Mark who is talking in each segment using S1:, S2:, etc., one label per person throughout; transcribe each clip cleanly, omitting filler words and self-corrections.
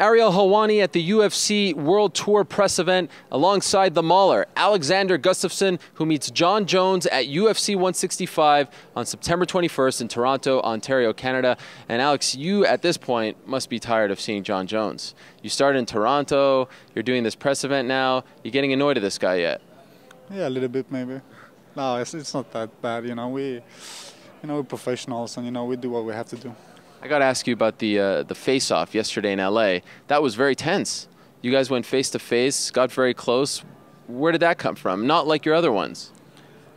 S1: Ariel Helwani at the UFC World Tour press event alongside the Mauler, Alexander Gustafsson, who meets Jon Jones at UFC 165 on September 21st in Toronto, Ontario, Canada. And Alex, you at this point must be tired of seeing Jon Jones. You started in Toronto, you're doing this press event now. You getting annoyed at this guy yet?
S2: Yeah, a little bit maybe. No, it's not that bad. We're professionals, and we do what we have to do.
S1: I got to ask you about the face-off yesterday in LA. That was very tense. You guys went face-to-face, got very close. Where did that come from? Not like your other ones.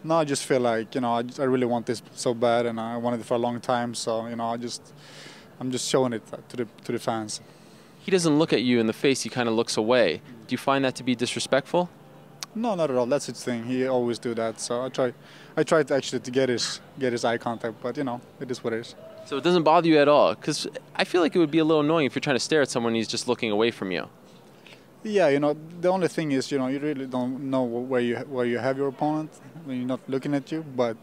S2: No, I just feel like, I really want this so bad, and I wanted it for a long time. So, I'm just showing it to the fans.
S1: He doesn't look at you in the face. He kind of looks away. Do you find that to be disrespectful?
S2: No, not at all. That's his thing. He always do that. So I tried actually to get his eye contact, but it is what it is.
S1: So it doesn't bother you at all? Because I feel like it would be a little annoying if you're trying to stare at someone and he's just looking away from you.
S2: Yeah, the only thing is, you really don't know where you have your opponent when you're not looking at you. But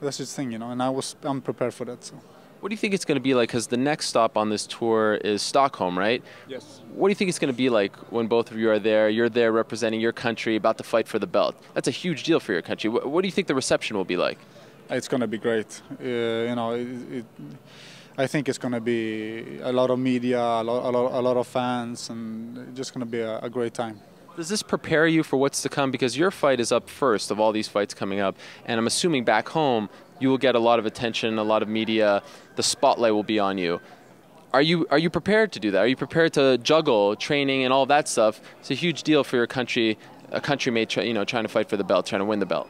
S2: that's his thing, and I'm prepared for that. So.
S1: What do you think it's going to be like? Because the next stop on this tour is Stockholm, right?
S2: Yes.
S1: What do you think it's going to be like when both of you are there? You're there representing your country, about to fight for the belt. That's a huge deal for your country. What do you think the reception will be like?
S2: It's going to be great. I think it's going to be a lot of media, a lot of fans, and it's just going to be a great time.
S1: Does this prepare you for what's to come? Because your fight is up first of all these fights coming up, and I'm assuming back home you will get a lot of attention, a lot of media. The spotlight will be on you. Are you prepared to do that? Are you prepared to juggle training and all that stuff? It's a huge deal for your country, a countrymate, trying to fight for the belt, trying to win the belt.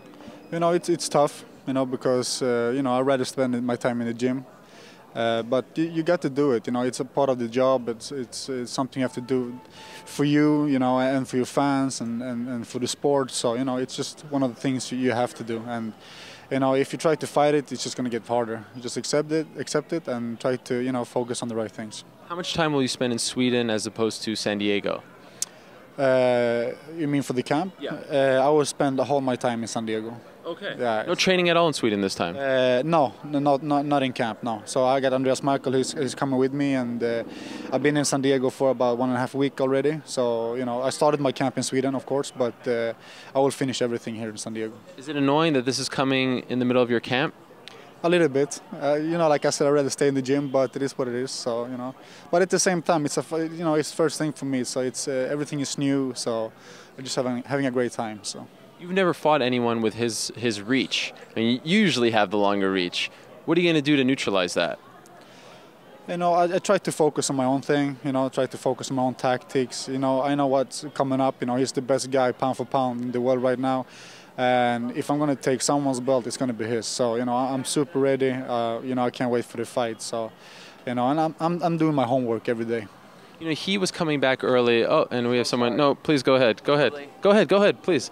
S2: It's tough, because I'd rather spend my time in the gym. But you got to do it. It's a part of the job. It's something you have to do for you, and for your fans and for the sport. So it's just one of the things you have to do. And if you try to fight it, it's just going to get harder. You just accept it, and try to focus on the right things.
S1: How much time will you spend in Sweden as opposed to San Diego?
S2: You mean for the camp?
S1: Yeah.
S2: I will spend all my time in San Diego.
S1: Okay.
S2: Yeah.
S1: No training at all in Sweden this time?
S2: No, not in camp, no. So I got Andreas Michael, who's coming with me, and I've been in San Diego for about 1.5 weeks already. So, I started my camp in Sweden, of course, but I will finish everything here in San Diego. Is
S1: it annoying that this is coming in the middle of your camp?
S2: A little bit. Like I said, I'd rather stay in the gym, but it is what it is. So, But at the same time, it's it's first thing for me. So it's everything is new. So I'm just having a great time. So.
S1: You've never fought anyone with his reach. I mean, you usually have the longer reach. What are you going to do to neutralize that?
S2: I try to focus on my own thing. Try to focus on my own tactics. I know what's coming up. He's the best guy pound for pound in the world right now. And if I'm going to take someone's belt, it's going to be his. So, I'm super ready. I can't wait for the fight. So, and I'm doing my homework every day.
S1: He was coming back early. Oh, and we have someone. No, please go ahead. Go ahead. Go ahead, please.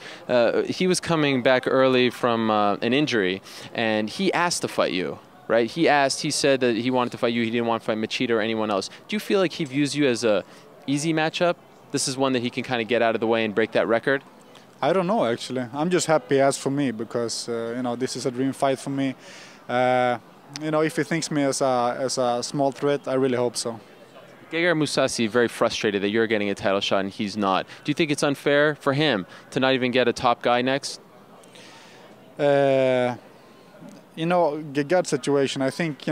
S1: He was coming back early from an injury, and he asked to fight you, right? He said that he wanted to fight you. He didn't want to fight Machida or anyone else. Do you feel like he views you as a easy matchup? This is one that he can kind of get out of the way and break that record?
S2: I don't know, actually. I'm just happy as for me because, this is a dream fight for me. If he thinks me as a small threat, I really hope so.
S1: Gegard Mousasi very frustrated that you're getting a title shot and he's not. Do you think it's unfair for him to not even get a top guy next?
S2: Gegard's situation, I think,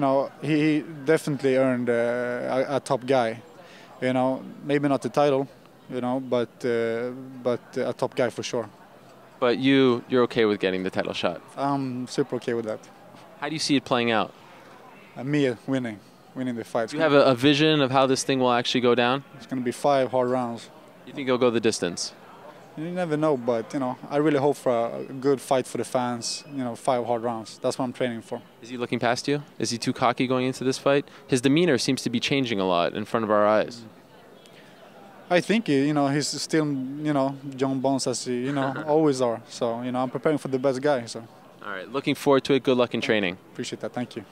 S2: he definitely earned a top guy. Maybe not the title, but a top guy for sure.
S1: But you're okay with getting the title shot?
S2: I'm super okay with that.
S1: How do you see it playing out?
S2: Me winning the fight.
S1: Do you have a vision of how this thing will actually go down?
S2: It's going to be 5 hard rounds.
S1: You think it'll go the distance?
S2: You never know, but I really hope for a good fight for the fans. 5 hard rounds. That's what I'm training for.
S1: Is he looking past you? Is he too cocky going into this fight? His demeanor seems to be changing a lot in front of our eyes.
S2: I think he's still Jon Jones as he always are. So I'm preparing for the best guy. So.
S1: All right, looking forward to it. Good luck in training.
S2: Appreciate that. Thank you.